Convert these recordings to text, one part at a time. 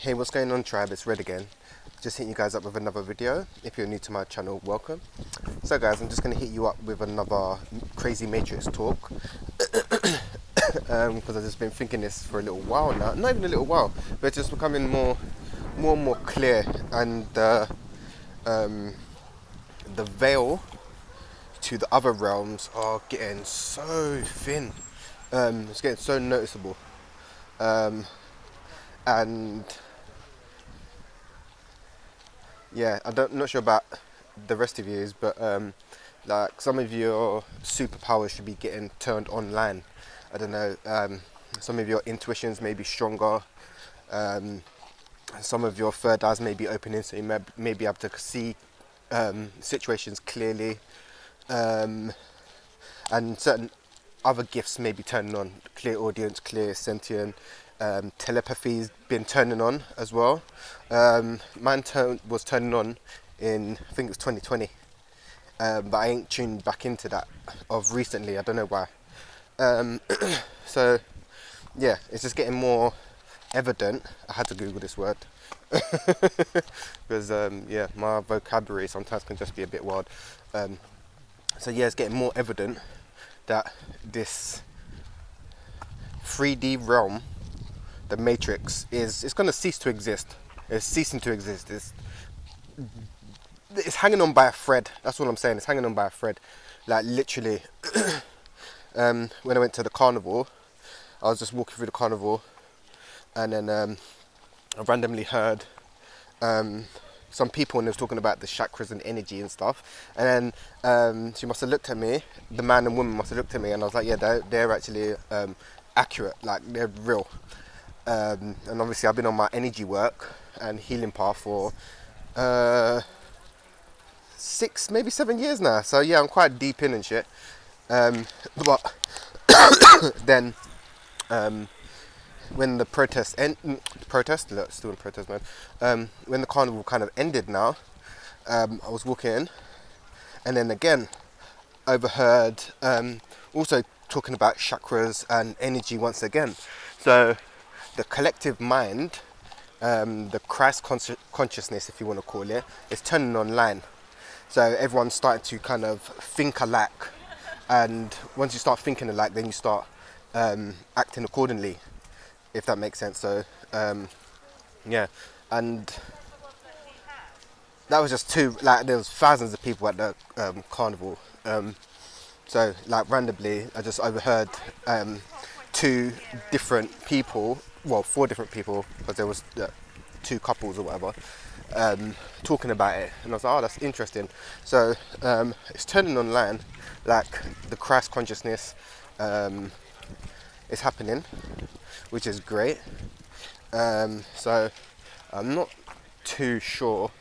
Hey, what's going on, tribe? It's Red again. Just hitting you guys up with another video. If you're new to my channel, welcome. So guys, I'm just going to hit you up with another crazy Matrix talk because I've just been thinking this for a little while now. Not even a little while, but it's just becoming more and more clear, and the veil to the other realms are getting so thin. It's getting so noticeable, and yeah, I'm not sure about the rest of you, but like some of your superpowers should be getting turned online. I don't know. Some of your intuitions may be stronger. Some of your third eyes may be opening, so you may be able to see situations clearly, and certain other gifts may be turning on. Clear audience, clear sentient. Telepathy's been turning on as well. Mine was turning on in, I think it was 2020, but I ain't tuned back into that of recently. I don't know why. So yeah, it's just getting more evident. I had to Google this word because yeah, my vocabulary sometimes can just be a bit wild. So yeah, it's getting more evident that this 3D realm, the Matrix, it's going to cease to exist. It's ceasing to exist. It's hanging on by a thread. That's all I'm saying. It's hanging on by a thread. Like literally, when I went to the carnival, I was just walking through the carnival, and then I randomly heard some people, and they was talking about the chakras and energy and stuff. And then she must have looked at me. The man and woman must have looked at me, and I was like, yeah, they're actually accurate. Like they're real. And obviously I've been on my energy work and healing path for 6, maybe 7 years now. So yeah, I'm quite deep in and shit. But then when the look, still in protest mode. When the carnival kind of ended now, I was walking in, and then again overheard also talking about chakras and energy once again. So the collective mind, the Christ consciousness, if you want to call it, is turning online. So everyone's starting to kind of think alike, and once you start thinking alike, then you start acting accordingly, if that makes sense. So yeah, and that was just two. Like there was thousands of people at the carnival. So like randomly, I just overheard 2 different people, well 4 different people, because there was 2 couples or whatever, talking about it, and I was like, oh, that's interesting. So it's turning online, like the Christ consciousness is happening, which is great. So I'm not too sure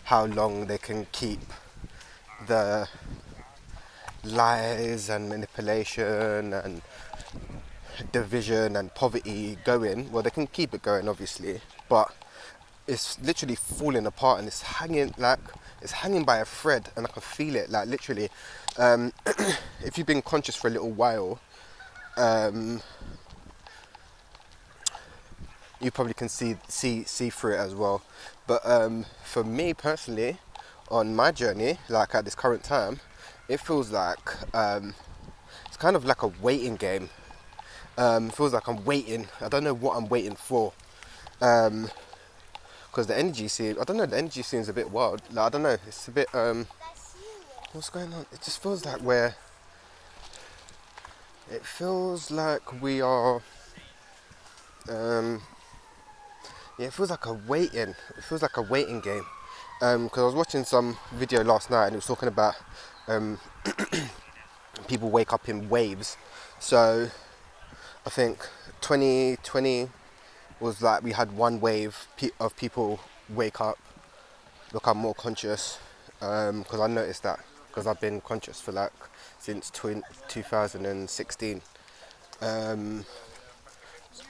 how long they can keep the lies and manipulation and division and poverty going. Well, they can keep it going, obviously, but it's literally falling apart, and it's hanging by a thread, and I can feel it, like literally. If you've been conscious for a little while, you probably can see through it as well. But for me personally, on my journey, like at this current time, it feels like it's kind of like a waiting game. It feels like I'm waiting. I don't know what I'm waiting for, because the energy seems, I don't know, the energy seems a bit wild. Like, I don't know, it's a bit what's going on? It just feels like we are yeah, it feels like a waiting. It feels like a waiting game. Because I was watching some video last night, and it was talking about people wake up in waves. So I think 2020 was like we had one wave of people wake up, become more conscious. Because I noticed that, because I've been conscious for like since 2016.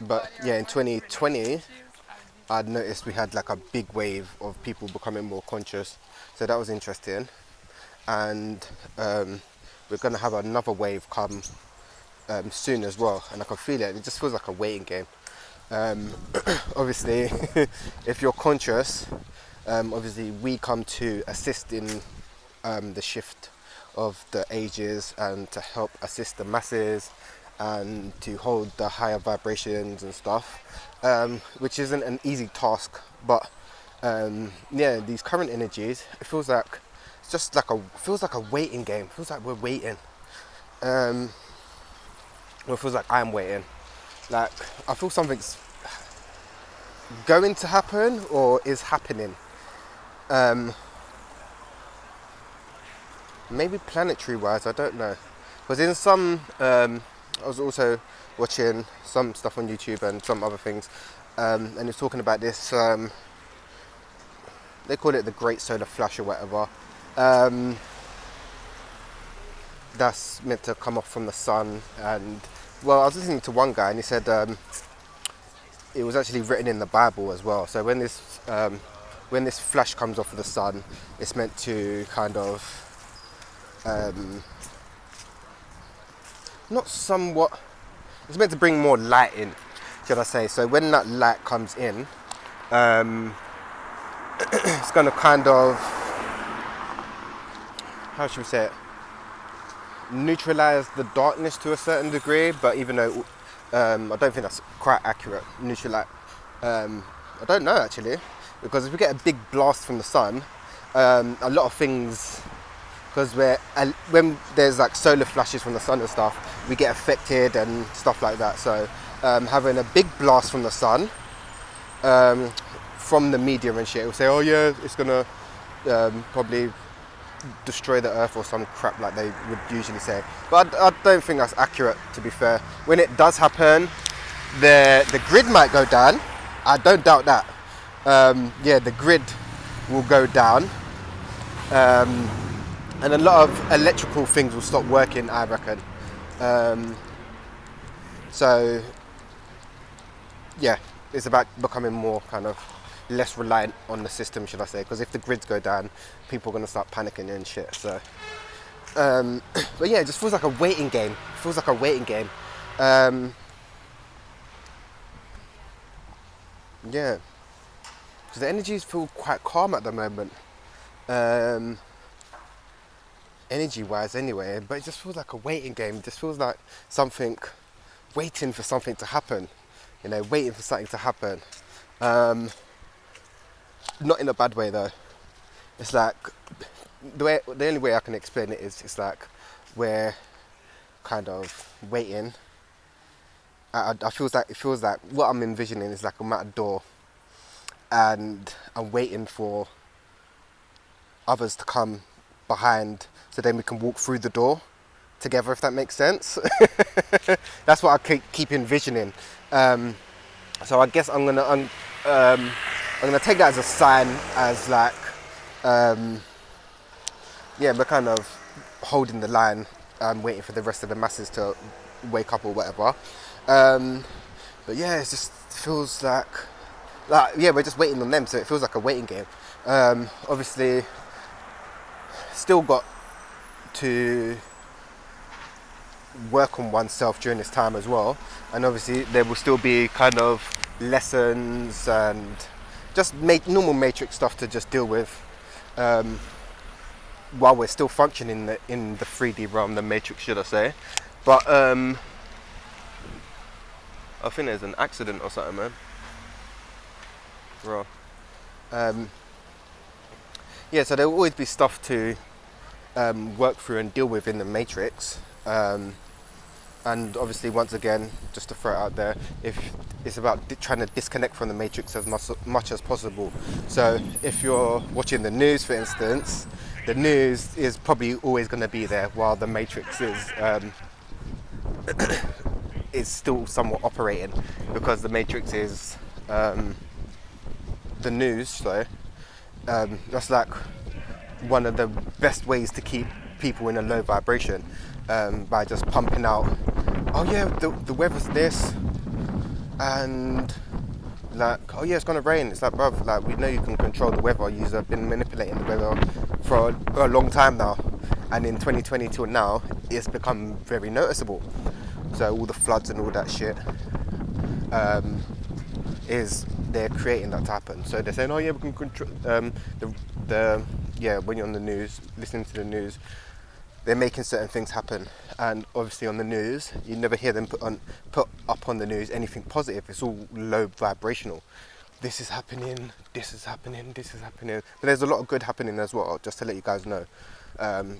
But yeah, in 2020, I'd noticed we had like a big wave of people becoming more conscious. So that was interesting. And we're going to have another wave come soon as well. And I can feel it. It just feels like a waiting game. Um, obviously, if you're conscious, obviously we come to assist in the shift of the ages and to help assist the masses and to hold the higher vibrations and stuff, which isn't an easy task. But yeah, these current energies, it feels like it's just like a waiting game. It feels like we're waiting. Well, it feels like I'm waiting. Like I feel something's going to happen or is happening. Maybe planetary wise, I don't know. Because in some, I was also watching some stuff on YouTube and some other things, and it's talking about this. They call it the Great Solar Flash or whatever. That's meant to come off from the sun. And well, I was listening to one guy and he said it was actually written in the Bible as well. So when this flash comes off of the sun, it's meant to kind of not somewhat, it's meant to bring more light in, should I say. So when that light comes in, it's going to kind of, how should we say it, neutralize the darkness to a certain degree. But even though I don't think that's quite accurate, neutralize, I don't know actually, because if we get a big blast from the sun, a lot of things, because when there's like solar flashes from the sun and stuff, we get affected and stuff like that. So having a big blast from the sun, from the media and shit, it will say, oh yeah, it's gonna probably destroy the earth or some crap like they would usually say. But I don't think that's accurate, to be fair. When it does happen, the grid might go down. I don't doubt that. Yeah, the grid will go down. And a lot of electrical things will stop working, I reckon. So, yeah, it's about becoming more kind of less reliant on the system, should I say? Because if the grids go down, people are going to start panicking and shit. So, but yeah, it just feels like a waiting game. It feels like a waiting game. Yeah, because the energies feel quite calm at the moment. Energy-wise, anyway. But it just feels like a waiting game. It just feels like something, waiting for something to happen. You know, waiting for something to happen. Not in a bad way though. It's like the only way I can explain it is it's like we're kind of waiting. It feels like what I'm envisioning is like I'm at a door and I'm waiting for others to come behind so then we can walk through the door together, if that makes sense. That's what I keep envisioning. So I guess I'm gonna take that as a sign, as like, yeah, we're kind of holding the line, waiting for the rest of the masses to wake up or whatever. But yeah, it just feels like yeah, we're just waiting on them, so it feels like a waiting game. Obviously, still got to work on oneself during this time as well, and obviously there will still be kind of lessons and just normal matrix stuff to just deal with while we're still functioning in the 3D realm, the matrix, should I say. But I think there's an accident or something, man. Bro. Yeah, so there will always be stuff to work through and deal with in the matrix. And obviously, once again, just to throw it out there, if it's about trying to disconnect from the matrix as much as possible. So if you're watching the news, for instance, the news is probably always going to be there while the matrix is still somewhat operating, because the matrix is the news. So that's like one of the best ways to keep people in a low vibration, by just pumping out, oh yeah, the weather's this, and like, oh yeah, it's gonna rain. It's like, bruv, like, we know you can control the weather. You've been manipulating the weather for a long time now, and in 2020 till now, it's become very noticeable. So all the floods and all that shit. is they're creating that to happen. So they're saying, oh yeah, we can control the yeah, when you're on the news, listening to the news, they're making certain things happen. And obviously on the news, you never hear them put up on the news anything positive. It's all low vibrational. This is happening, this is happening, this is happening. But there's a lot of good happening as well, just to let you guys know.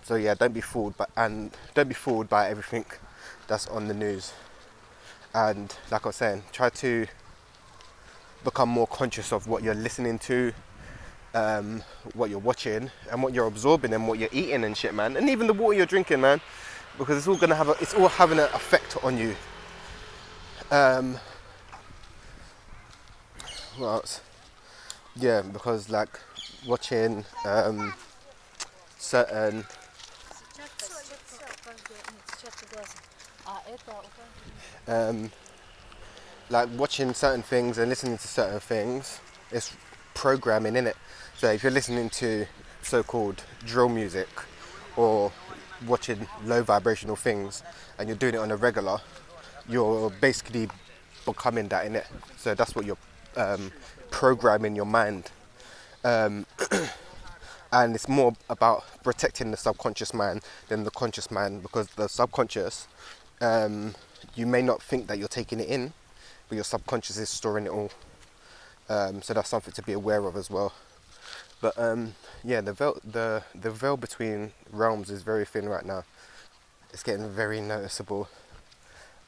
So yeah, don't be fooled by everything that's on the news. And like I was saying, try to become more conscious of what you're listening to, what you're watching, and what you're absorbing, and what you're eating and shit, man. And even the water you're drinking, man, because it's all having an effect on you. What else? Yeah, because like watching certain like watching certain things and listening to certain things, it's programming in it. So if you're listening to so-called drill music or watching low vibrational things and you're doing it on a regular, you're basically becoming that in it. So that's what you're programming your mind. And it's more about protecting the subconscious mind than the conscious mind, because the subconscious, you may not think that you're taking it in, but your subconscious is storing it all. So that's something to be aware of as well. But yeah, the veil between realms is very thin right now. It's getting very noticeable.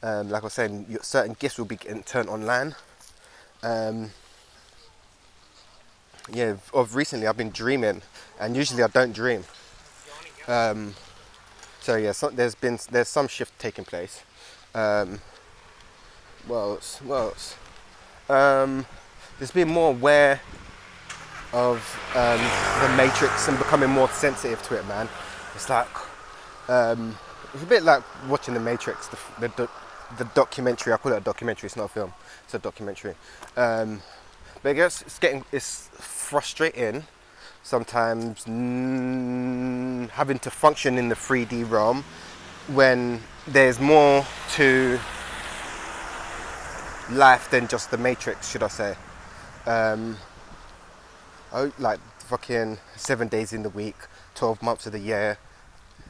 Like I was saying, certain gifts will be getting turned online. Yeah, of recently I've been dreaming, and usually I don't dream. So yeah, there's some shift taking place. What else? Just being more aware of the matrix and becoming more sensitive to it, man. It's like it's a bit like watching the Matrix, the documentary. I call it a documentary. It's not a film. It's a documentary. But I guess it's frustrating sometimes having to function in the 3D realm when there's more to life than just the Matrix, should I say. Like fucking 7 days in the week, 12 months of the year,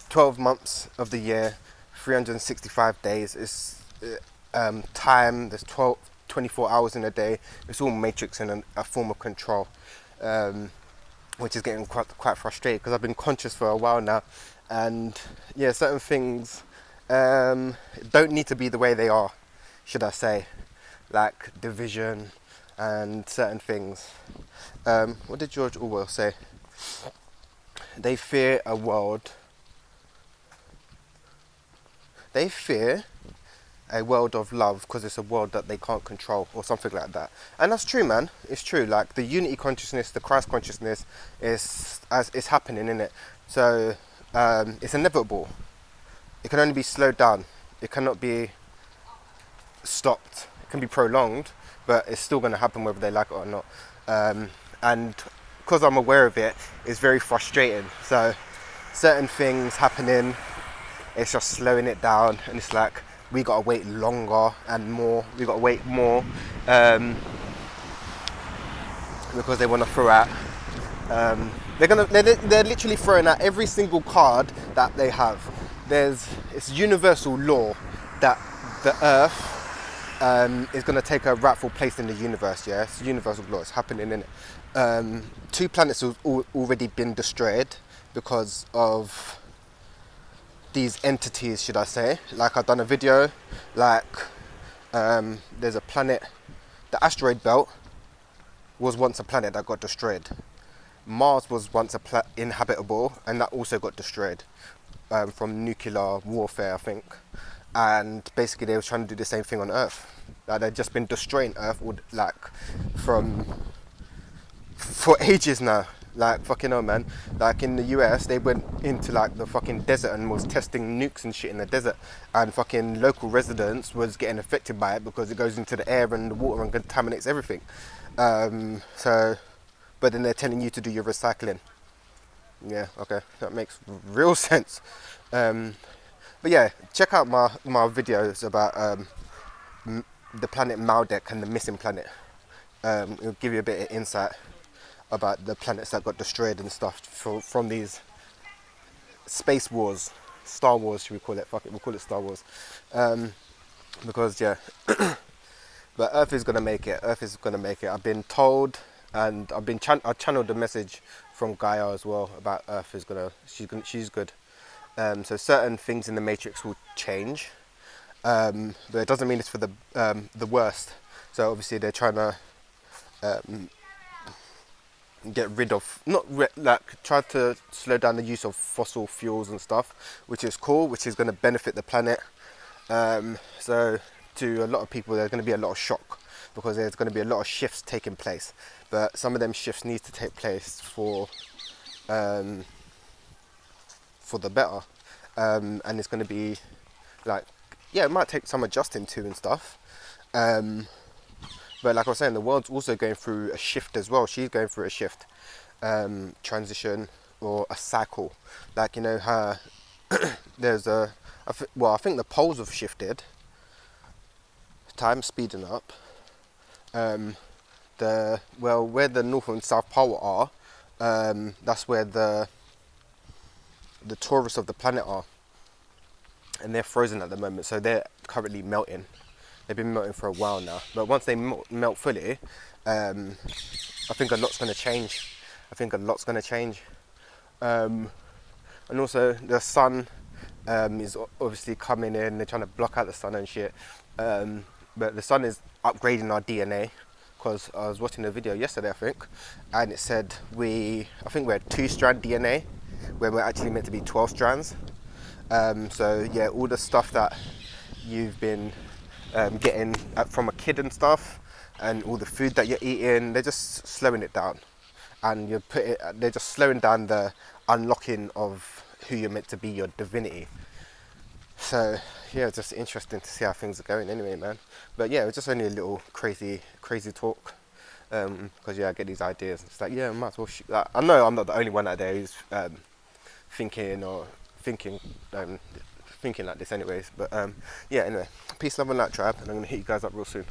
365 days is time. There's 24 hours in a day. It's all Matrix and a form of control, which is getting quite frustrating, because I've been conscious for a while now, and yeah, certain things don't need to be the way they are, should I say, like division and certain things. What did George Orwell say? They fear a world of love because it's a world that they can't control, or something like that. And that's true, man. It's true. Like the unity consciousness, the Christ consciousness is happening in it. So it's inevitable. It can only be slowed down. It cannot be stopped. It can be prolonged, but it's still going to happen whether they like it or not. And because I'm aware of it, it's very frustrating. So certain things happening, it's just slowing it down, and it's like we gotta wait longer and more. We gotta wait more because they want to throw out. They're literally throwing out every single card that they have. It's universal law that the Earth is going to take a rightful place in the universe. Yeah, it's universal law. It's happening in it. 2 planets have already been destroyed because of these entities, should I say. Like I've done a video, like there's a planet, the asteroid belt was once a planet that got destroyed. Mars was once inhabitable, and that also got destroyed from nuclear warfare, I think. And basically they were trying to do the same thing on Earth. Like they've just been destroying Earth for ages now. Like fucking hell, man. Like in the US, they went into like the fucking desert and was testing nukes and shit in the desert, and fucking local residents was getting affected by it because it goes into the air and the water and contaminates everything. But then they're telling you to do your recycling. Yeah, okay, that makes real sense. But yeah, check out my videos about the planet Maldek and the missing planet. It'll give you a bit of insight about the planets that got destroyed and stuff from these space wars, Star Wars, should we call it? Fuck it, we'll call it Star Wars. Because yeah, but Earth is gonna make it. Earth is gonna make it. I've been told, and I channeled the message from Gaia as well about Earth is gonna. She's good. So certain things in the Matrix will change, but it doesn't mean it's for the worst. So obviously they're trying to get rid of, try to slow down the use of fossil fuels and stuff, which is cool, which is going to benefit the planet. So to a lot of people there's going to be a lot of shock, because there's going to be a lot of shifts taking place, but some of them shifts need to take place for the better. And it's going to be like, yeah, it might take some adjusting to and stuff, but like I was saying, the world's also going through a shift as well. She's going through a shift, transition, or a cycle. Like, you know how there's I think the poles have shifted. Time's speeding up. Where the North and South Pole are, that's where the tourists of the planet are, and they're frozen at the moment, so they're currently melting. They've been melting for a while now, but once they melt fully, I think a lot's going to change. And also the sun is obviously coming in. They're trying to block out the sun and shit, but the sun is upgrading our DNA, because I was watching a video yesterday, I think, and it said I think we're 2-strand DNA, where we're actually meant to be 12 strands. So yeah, all the stuff that you've been getting from a kid and stuff, and all the food that you're eating, they're just slowing it down, and they're just slowing down the unlocking of who you're meant to be, your divinity. So yeah, it's just interesting to see how things are going anyway, man. But yeah, it was just only a little crazy talk, because yeah, I get these ideas. It's like, yeah, I might as well shoot that. I know I'm not the only one out there who's thinking like this anyways, but yeah, anyway, peace, love and light, tribe, and I'm gonna hit you guys up real soon.